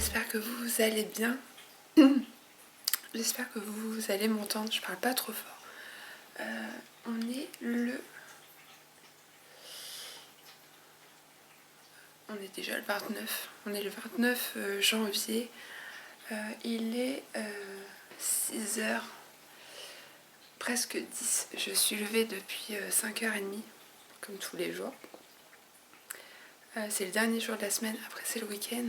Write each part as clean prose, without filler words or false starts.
j'espère que vous allez bien. J'espère que vous allez m'entendre, je parle pas trop fort. On est déjà le 29. On est le 29 janvier. Il est 6h, presque 10. Je suis levée depuis 5h30, comme tous les jours. C'est le dernier jour de la semaine, après c'est le week-end.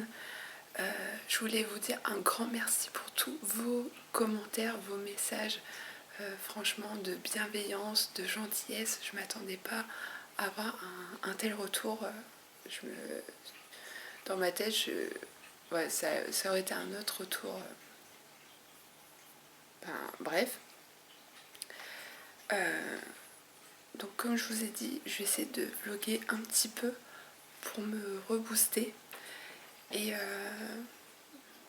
Je voulais vous dire un grand merci pour tous vos commentaires, vos messages, franchement de bienveillance, de gentillesse. Je ne m'attendais pas à avoir un tel retour. Dans ma tête, ça aurait été un autre retour. Bref. Donc comme je vous ai dit, je vais essayer de vlogger un petit peu pour me rebooster. Et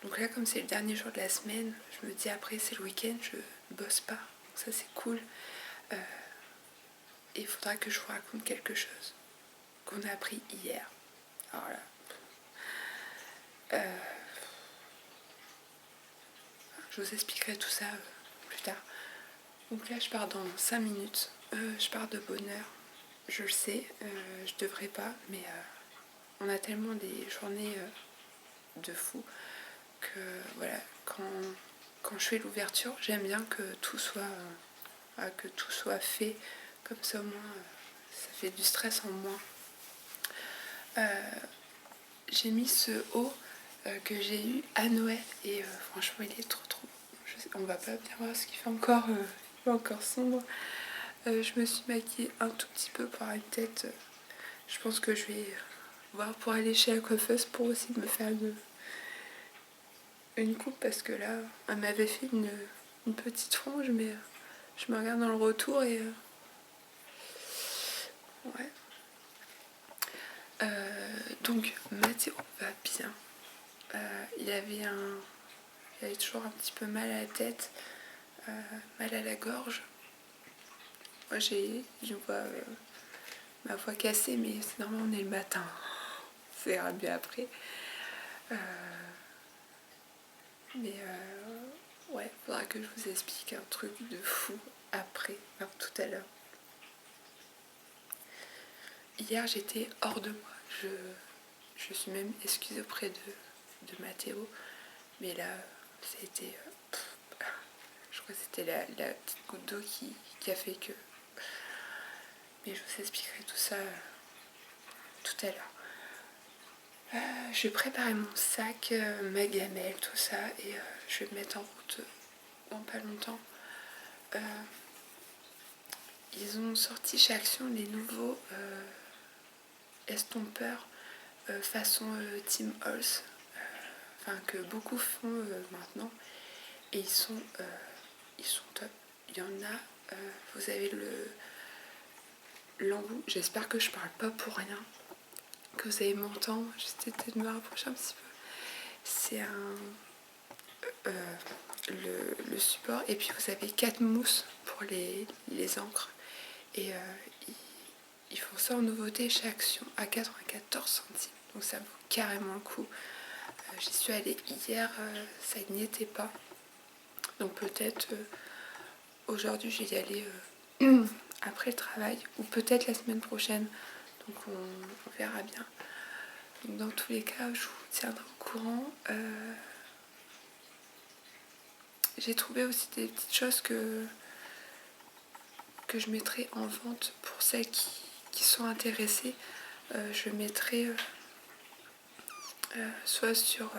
donc là, comme c'est le dernier jour de la semaine, je me dis après c'est le week-end, je bosse pas. Donc ça c'est cool. Et il faudra que je vous raconte quelque chose qu'on a appris hier. Alors là. Je vous expliquerai tout ça plus tard. Donc là je pars dans 5 minutes. Je pars de bonne heure. Je le sais, je devrais pas, mais on a tellement des journées de fou que voilà, quand je fais l'ouverture, j'aime bien que tout soit fait, comme ça au moins ça fait du stress en moins. J'ai mis ce haut que j'ai eu à Noël et franchement il est trop on va pas bien voir ce qu'il fait encore, sombre. Je me suis maquillée un tout petit peu pour une tête. Je pense que je vais voir pour aller chez la coiffeuse pour aussi me faire une coupe, parce que là elle m'avait fait une petite frange, mais je me regarde dans le retour et ouais. Donc Mathéo va bien. Il avait toujours un petit peu mal à la tête, mal à la gorge. Moi j'ai ma voix cassée, mais c'est normal, on est le matin. Ça ira bien après. Ouais, faudra que je vous explique un truc de fou après, tout à l'heure. Hier j'étais hors de moi. Je suis même excusée auprès de Mathéo, mais là c'était je crois que c'était la petite goutte d'eau qui a fait que, mais je vous expliquerai tout ça tout à l'heure. Je vais préparer mon sac, ma gamelle, tout ça, et je vais me mettre en route dans pas longtemps. Ils ont sorti chez Action les nouveaux estompeurs façon Tim Holtz, que beaucoup font maintenant, et ils sont top. Il y en a, vous avez l'embout, j'espère que je parle pas pour rien, que vous allez m'entendre, j'essaie de me rapprocher un petit peu. C'est le support, et puis vous avez 4 mousses pour les encres, et ils font ça en nouveauté chez Action à 94 centimes, donc ça vaut carrément le coup. J'y suis allée hier, ça n'y était pas, donc peut-être aujourd'hui je vais y aller après le travail, ou peut-être la semaine prochaine, donc on verra bien. Donc dans tous les cas, je vous tiendrai au courant. J'ai trouvé aussi des petites choses que je mettrai en vente pour celles qui sont intéressées. Je mettrai soit sur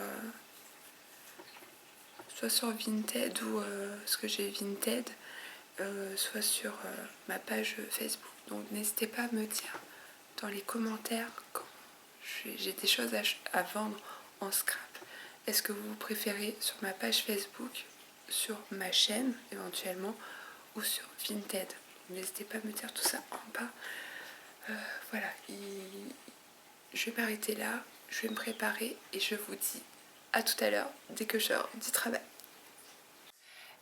Vinted, ou ce que j'ai Vinted, soit sur ma page Facebook. Donc n'hésitez pas à me dire dans les commentaires quand j'ai des choses à vendre en scrap. Est-ce que vous préférez sur ma page Facebook, sur ma chaîne éventuellement, ou sur Vinted? N'hésitez pas à me dire tout ça en bas. Voilà, je vais m'arrêter là, je vais me préparer et je vous dis à tout à l'heure dès que je sors du travail.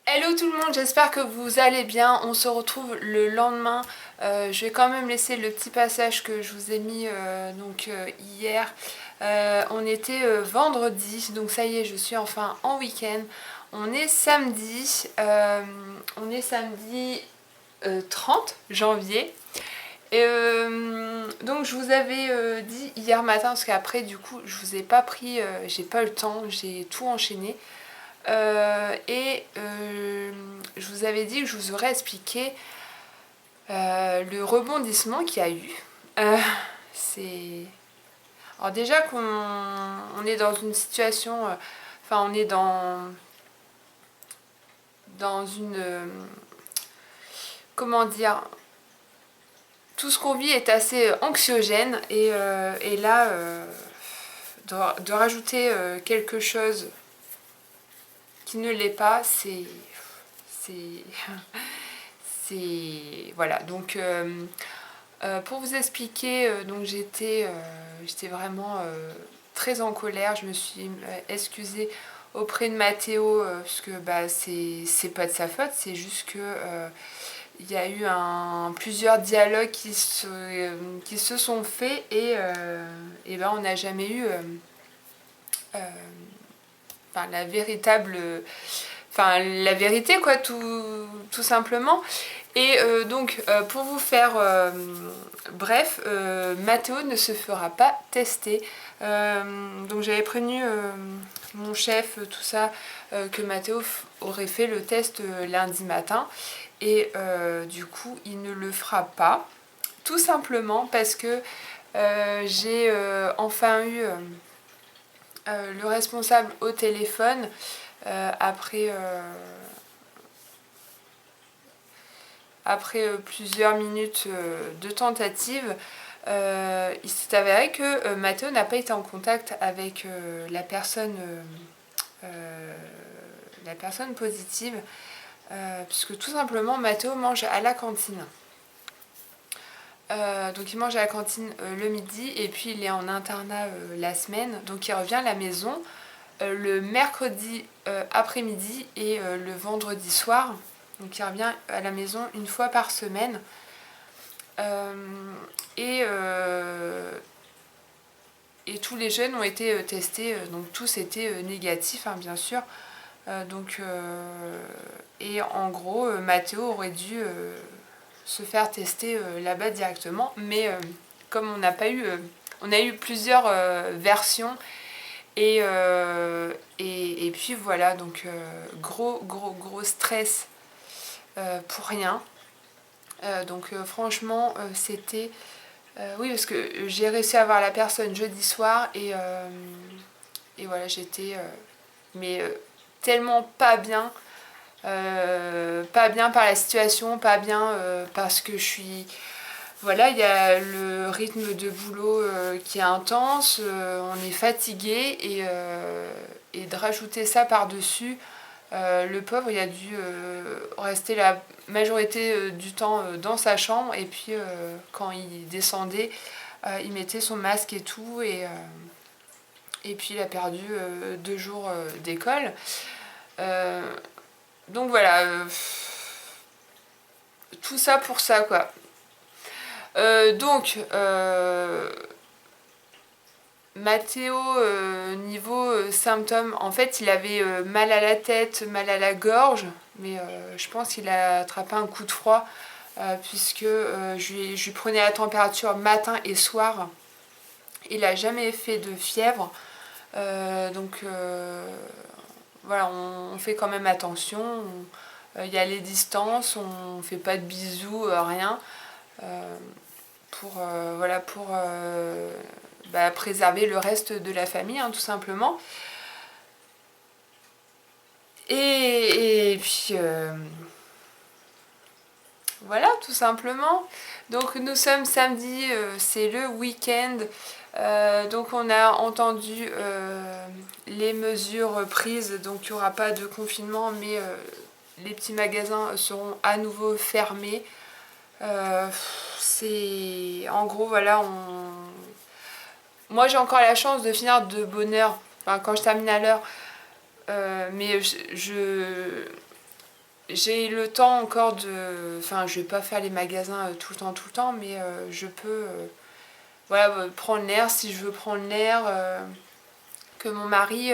Hello tout le monde, j'espère que vous allez bien. On se retrouve le lendemain. Je vais quand même laisser le petit passage que je vous ai mis hier. On était vendredi, donc ça y est, je suis enfin en week-end. On est samedi, 30 janvier. Et donc je vous avais dit hier matin, parce qu'après du coup je vous ai pas pris, j'ai pas eu le temps, j'ai tout enchaîné. Je vous avais dit que je vous aurais expliqué le rebondissement qu'il y a eu. C'est... Alors déjà qu'on est dans une situation, enfin on est dans une... comment dire, tout ce qu'on vit est assez anxiogène et là, de rajouter quelque chose qui ne l'est pas, c'est voilà. Donc pour vous expliquer, donc j'étais vraiment très en colère. Je me suis excusée auprès de Mathéo parce que bah c'est pas de sa faute, c'est juste que il y a eu plusieurs dialogues qui se sont faits et ben on n'a jamais eu enfin, la vérité quoi, tout simplement. Et donc pour vous faire bref, Mathéo ne se fera pas tester. Donc j'avais prévenu mon chef, tout ça, que Mathéo aurait fait le test lundi matin. Et du coup, il ne le fera pas. Tout simplement parce que j'ai enfin eu le responsable au téléphone après plusieurs minutes de tentative. Il s'est avéré que Mathéo n'a pas été en contact avec la personne positive, puisque tout simplement Mathéo mange à la cantine. Donc il mange à la cantine le midi et puis il est en internat la semaine, donc il revient à la maison le mercredi après-midi et le vendredi soir. Donc il revient à la maison une fois par semaine. Et tous les jeunes ont été testés, donc tous étaient négatifs, hein, bien sûr. Et en gros, Mathéo aurait dû se faire tester là-bas directement, mais comme on a eu plusieurs versions et puis voilà, donc gros stress pour rien. Donc franchement, c'était... oui, parce que j'ai réussi à voir la personne jeudi soir et voilà, j'étais tellement pas bien. Pas bien par la situation, pas bien parce que je suis... Voilà, il y a le rythme de boulot qui est intense, on est fatigué et de rajouter ça par-dessus, le pauvre il a dû rester la majorité du temps dans sa chambre et puis quand il descendait, il mettait son masque et tout et puis il a perdu 2 jours d'école. Donc voilà, tout ça pour ça quoi. Donc, Mathéo, niveau symptômes, en fait, il avait mal à la tête, mal à la gorge, mais je pense qu'il a attrapé un coup de froid, puisque je lui prenais la température matin et soir. Il n'a jamais fait de fièvre, donc voilà, on fait quand même attention. Il y a les distances, on ne fait pas de bisous, rien. Pour préserver le reste de la famille, hein, tout simplement. Et puis voilà, tout simplement. Donc nous sommes samedi, c'est le week-end. Donc on a entendu les mesures prises, donc il n'y aura pas de confinement, mais les petits magasins seront à nouveau fermés. C'est en gros voilà, moi j'ai encore la chance de finir de bonne heure, enfin, quand je termine à l'heure, mais j'ai le temps encore de, enfin je vais pas faire les magasins tout le temps, mais je peux voilà, prendre l'air si je veux prendre l'air. Que mon mari,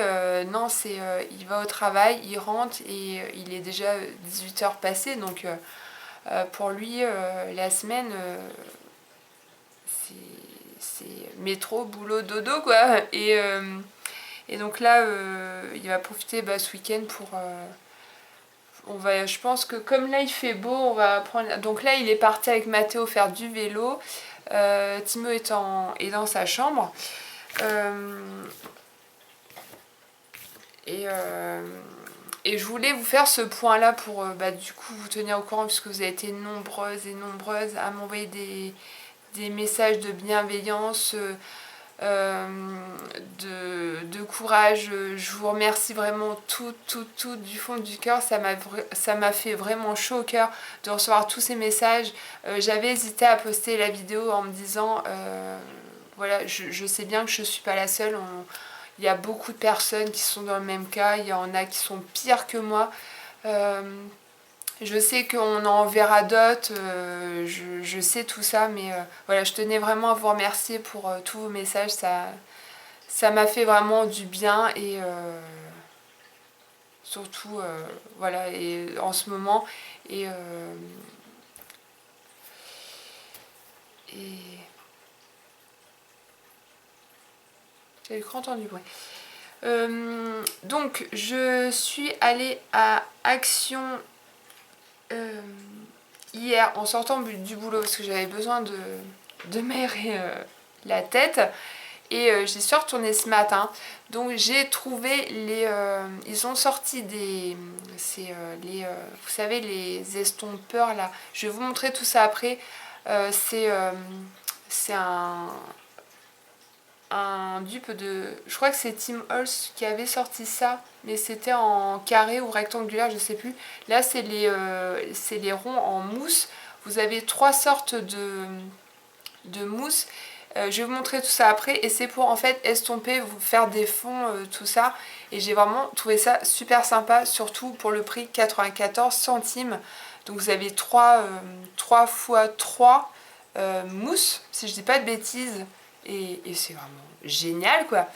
non, il va au travail, il rentre et il est déjà 18 h passées. Donc pour lui, la semaine, c'est métro, boulot, dodo, quoi. Et donc là, il va profiter ce week-end pour... je pense que comme là il fait beau, on va prendre... Donc là, il est parti avec Mathéo faire du vélo. Timo est dans sa chambre. Et je voulais vous faire ce point-là pour du coup vous tenir au courant, puisque vous avez été nombreuses et nombreuses à m'envoyer des messages de bienveillance, de courage. Je vous remercie vraiment tout du fond du cœur. Ça m'a fait vraiment chaud au cœur de recevoir tous ces messages. J'avais hésité à poster la vidéo en me disant voilà, je sais bien que je ne suis pas la seule. Il y a beaucoup de personnes qui sont dans le même cas. Il y en a qui sont pires que moi. Je sais qu'on en verra d'autres, je sais tout ça, mais voilà, je tenais vraiment à vous remercier pour tous vos messages. Ça m'a fait vraiment du bien et surtout, voilà, et en ce moment. Et, et j'avais cru entendre du bruit. Donc, je suis allée à Action hier en sortant du boulot parce que j'avais besoin de m'aérer la tête. Et j'y suis retournée ce matin. Donc j'ai trouvé ils ont sorti vous savez, les estompeurs là. Je vais vous montrer tout ça après. C'est un dupe de... Je crois que c'est Tim Holtz qui avait sorti ça. Mais c'était en carré ou rectangulaire, je sais plus. Là, c'est les ronds en mousse. Vous avez 3 sortes de mousse. Je vais vous montrer tout ça après. Et c'est pour en fait estomper, vous faire des fonds, tout ça. Et j'ai vraiment trouvé ça super sympa. Surtout pour le prix 94 centimes. Donc vous avez 3 fois 3 mousses, si je dis pas de bêtises. Et c'est vraiment génial, quoi.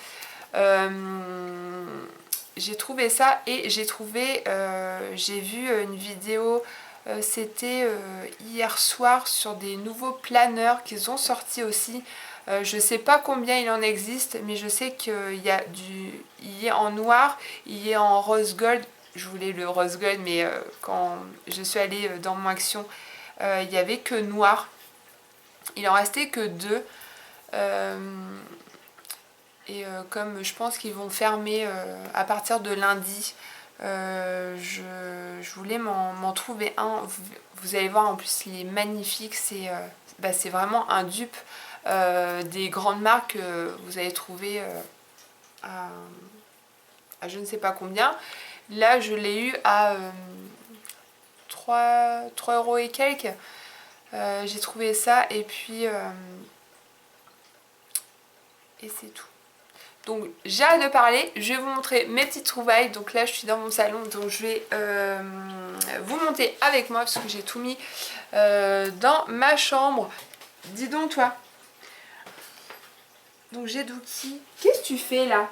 J'ai trouvé ça et j'ai vu une vidéo, c'était hier soir, sur des nouveaux planeurs qu'ils ont sortis aussi. Je sais pas combien il en existe, mais je sais qu'il y est en noir, il y est en rose gold. Je voulais le rose gold, mais quand je suis allée dans mon action, il n'y avait que noir. Il en restait que 2. Comme je pense qu'ils vont fermer à partir de lundi, je voulais m'en trouver un. Vous allez voir, en plus il est magnifique. C'est vraiment un dupe des grandes marques que vous allez trouver à je ne sais pas combien. Là je l'ai eu à 3 euros et quelques. J'ai trouvé ça et puis et c'est tout. Donc j'arrête de parler, je vais vous montrer mes petites trouvailles. Donc là je suis dans mon salon, donc je vais vous monter avec moi parce que j'ai tout mis dans ma chambre. Dis donc toi. Donc j'ai Douki. Qu'est-ce que tu fais là?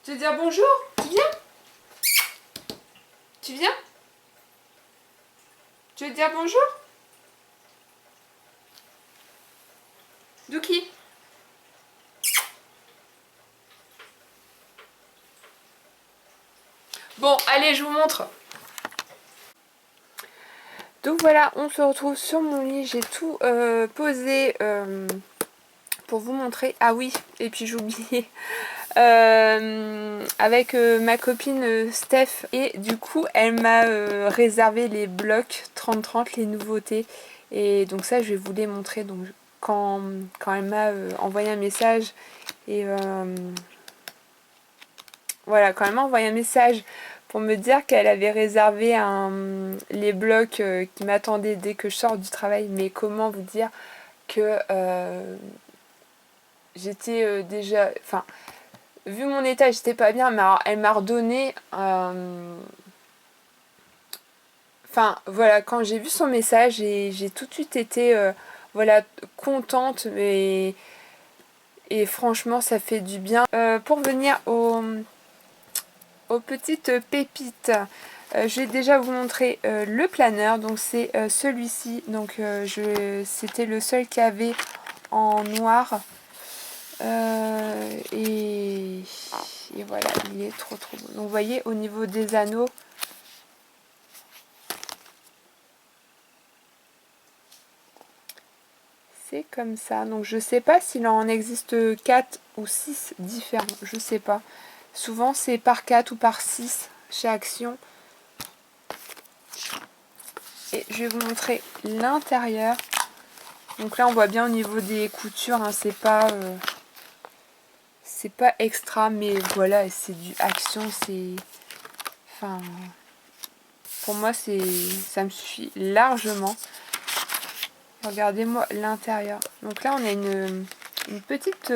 Tu veux dire bonjour? Tu viens? Tu viens? Tu veux dire bonjour? Douki. Bon, allez, je vous montre. Donc voilà, on se retrouve sur mon lit. J'ai tout posé pour vous montrer. Ah oui, et puis j'ai oublié. Avec ma copine Steph. Et du coup, elle m'a réservé les blocs 30-30, les nouveautés. Et donc ça, je vais vous les montrer. Donc quand elle m'a envoyé un message et... voilà, quand elle m'a envoyé un message pour me dire qu'elle avait réservé les blocs qui m'attendaient dès que je sors du travail. Mais comment vous dire que j'étais déjà... Enfin, vu mon état, j'étais pas bien, mais alors, elle m'a redonné... Enfin, voilà, quand j'ai vu son message, j'ai tout de suite été voilà, contente. Et franchement, ça fait du bien. Pour venir aux petites pépites, je vais déjà vous montrer le planeur. Donc c'est celui-ci. Donc c'était le seul qu'il y avait en noir. Et voilà, il est trop beau. Donc vous voyez, au niveau des anneaux, c'est comme ça. Donc je sais pas s'il en existe 4 ou 6 différents, je sais pas. Souvent c'est par 4 ou par 6 chez Action. Et je vais vous montrer l'intérieur. Donc là on voit bien au niveau des coutures, hein, c'est pas extra, mais voilà, c'est du Action, c'est... Enfin, pour moi ça me suffit largement. Regardez-moi l'intérieur. Donc là on a une petite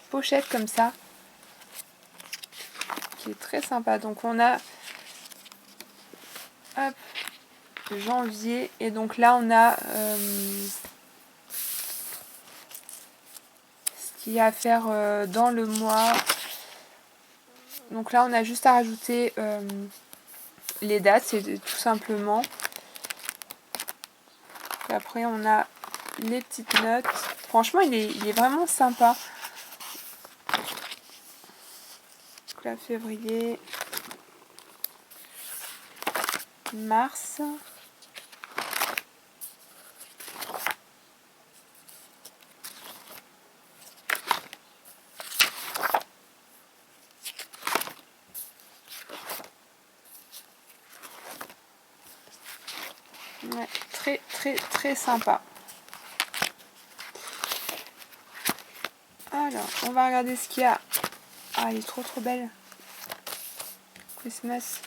pochette comme ça, qui est très sympa. Donc on a, hop, janvier, et donc là on a ce qu'il y a à faire dans le mois. Donc là on a juste à rajouter les dates, c'est tout simplement. Et après on a les petites notes. Franchement il est vraiment sympa. Donc là février, mars. Ouais, très sympa. Alors, on va regarder ce qu'il y a. Ah, elle est trop belle. Christmas.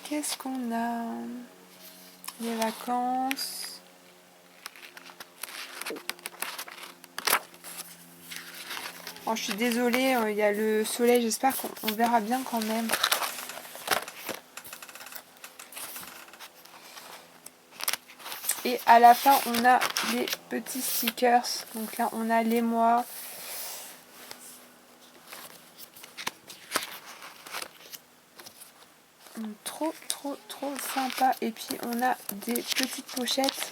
Qu'est-ce qu'on a? Les vacances. Oh, je suis désolée, il y a le soleil, j'espère qu'on verra bien quand même. Et à la fin, on a les petits stickers. Donc là, on a les mois. Trop sympa. Et puis, on a des petites pochettes.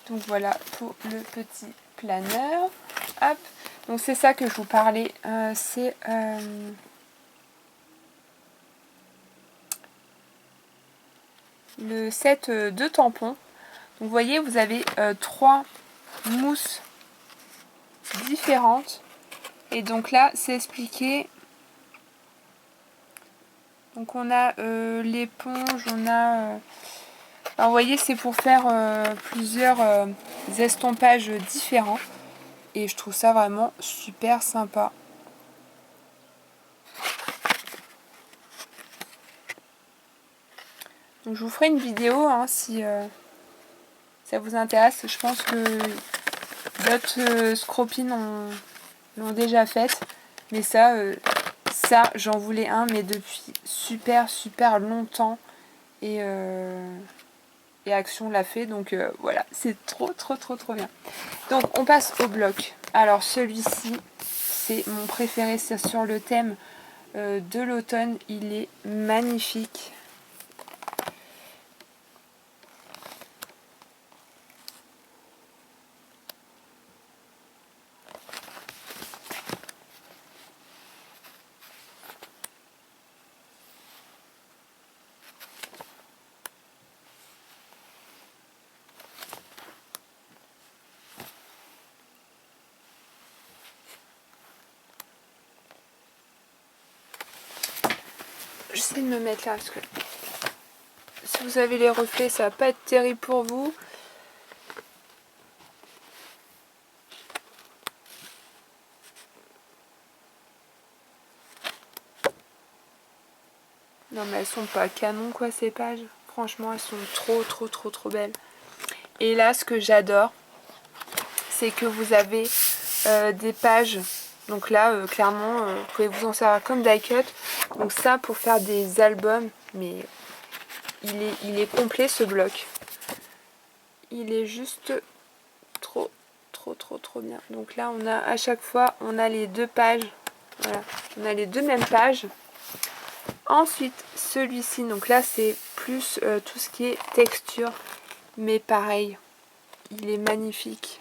Donc voilà pour le petit planeur. Hop. Donc c'est ça que je vous parlais. C'est le set de tampons. Donc vous voyez, vous avez 3 mousses différentes. Et donc là, c'est expliqué. Donc on a l'éponge, on a... Alors vous voyez, c'est pour faire plusieurs estompages différents. Et je trouve ça vraiment super sympa. Donc je vous ferai une vidéo hein, si ça vous intéresse. Je pense que d'autres scropines l'ont déjà faite. Mais ça j'en voulais un, mais depuis super longtemps. Et Action l'a fait, donc voilà, c'est trop bien. Donc on passe au bloc. Alors celui-ci, c'est mon préféré, c'est sur le thème de l'automne. Il est magnifique. J'essaie de me mettre là parce que si vous avez les reflets, ça va pas être terrible pour vous. Non mais elles sont pas canon quoi ces pages. Franchement elles sont trop belles. Et là ce que j'adore, c'est que vous avez des pages Donc là, clairement, vous pouvez vous en servir comme die cut. Donc ça, pour faire des albums, mais il est complet ce bloc. Il est juste trop bien. Donc là, on a à chaque fois, on a les deux pages. Voilà, on a les deux mêmes pages. Ensuite, celui-ci, donc là, c'est plus tout ce qui est texture. Mais pareil, il est magnifique.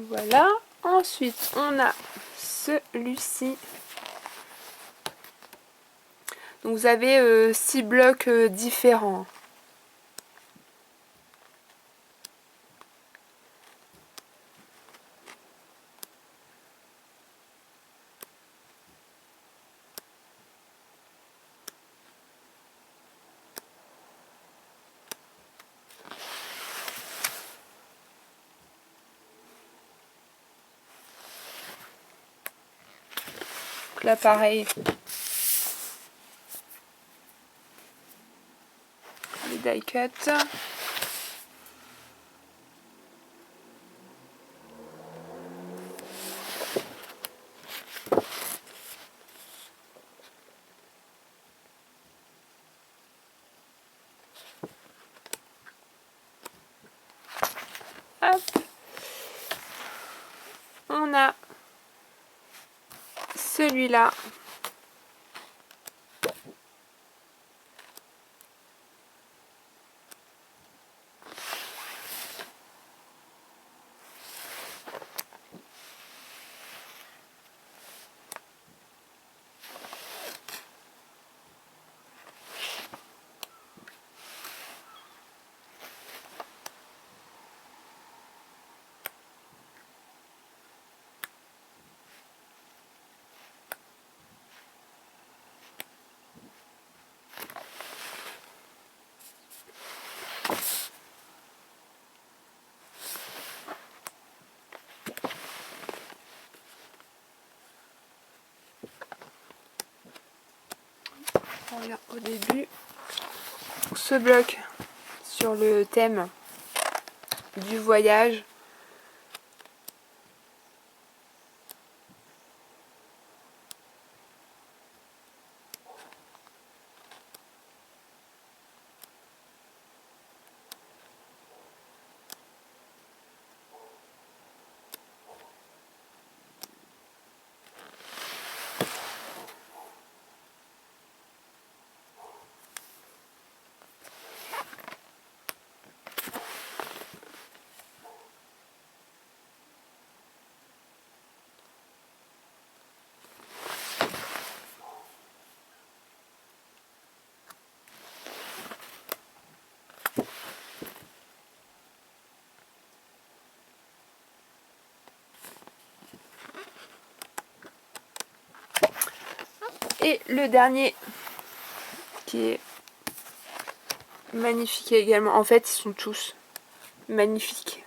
Voilà. Ensuite, on a celui-ci. Donc vous avez 6 blocs différents. Donc là, pareil. Les die cut. Hop. On a celui-là. On revient au début. Ce bloc sur le thème du voyage. Et le dernier qui est magnifique également. En fait, ils sont tous magnifiques.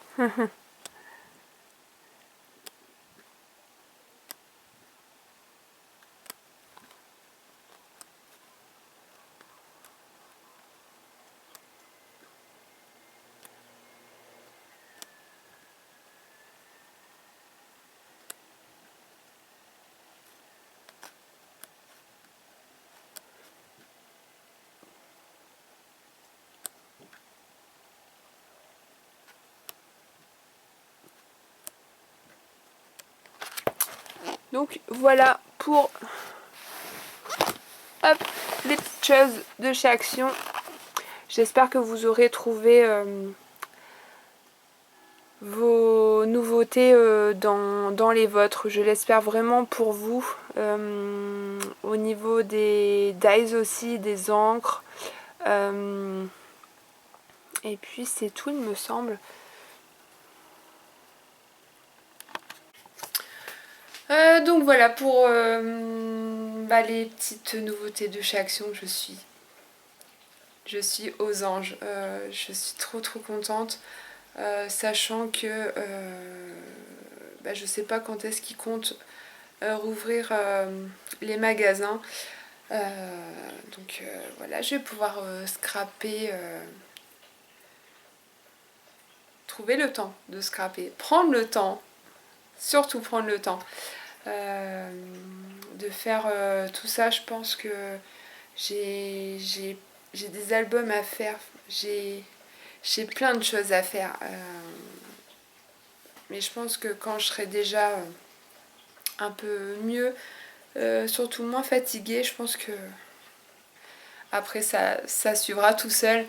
Donc voilà pour hop, les petites choses de chez Action. J'espère que vous aurez trouvé vos nouveautés dans les vôtres. Je l'espère vraiment pour vous. Au niveau des dies aussi, des encres. Et puis c'est tout, il me semble. Donc voilà pour les petites nouveautés de chez Action. Je suis aux anges. Je suis trop contente, sachant que je sais pas quand est-ce qu'ils comptent rouvrir les magasins. Donc voilà, je vais pouvoir scraper, trouver le temps de scraper, prendre le temps, surtout prendre le temps de faire tout ça. Je pense que j'ai des albums à faire, j'ai plein de choses à faire. Mais je pense que quand je serai déjà un peu mieux, surtout moins fatiguée, je pense que après ça suivra tout seul.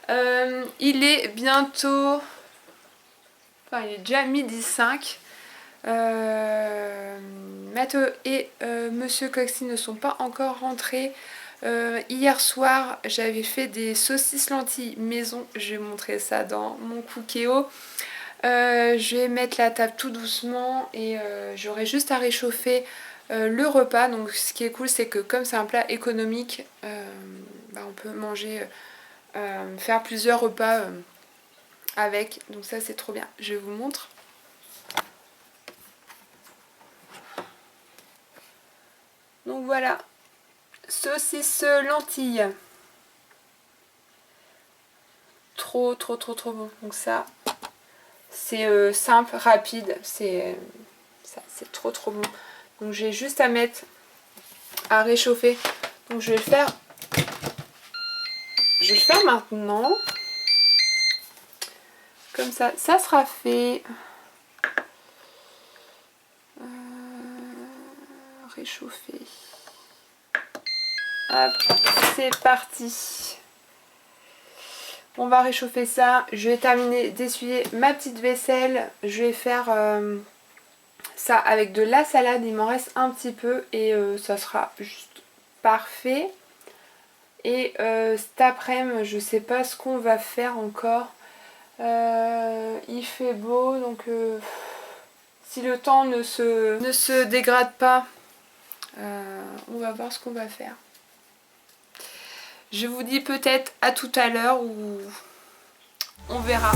Il est bientôt... Enfin, il est déjà 12h05. Mathieu et Monsieur Coxy ne sont pas encore rentrés. Hier soir, j'avais fait des saucisses lentilles maison. Je vais montrer ça dans mon cookéo. Je vais mettre la table tout doucement et j'aurai juste à réchauffer le repas. Donc ce qui est cool, c'est que comme c'est un plat économique, on peut manger, faire plusieurs repas avec. Donc ça c'est trop bien. Je vous montre. Donc voilà, saucisse lentilles. Trop bon. Donc ça, c'est simple, rapide, c'est trop bon. Donc j'ai juste à mettre à réchauffer. Donc je vais le faire maintenant. Comme ça sera fait. Réchauffer. Hop, c'est parti. On va réchauffer ça. Je vais terminer d'essuyer ma petite vaisselle. Je vais faire ça avec de la salade. Il m'en reste un petit peu et ça sera juste parfait. Et cet après-midi, je sais pas ce qu'on va faire encore. Il fait beau, donc si le temps ne se dégrade pas, on va voir ce qu'on va faire. Je vous dis peut-être à tout à l'heure ou on verra.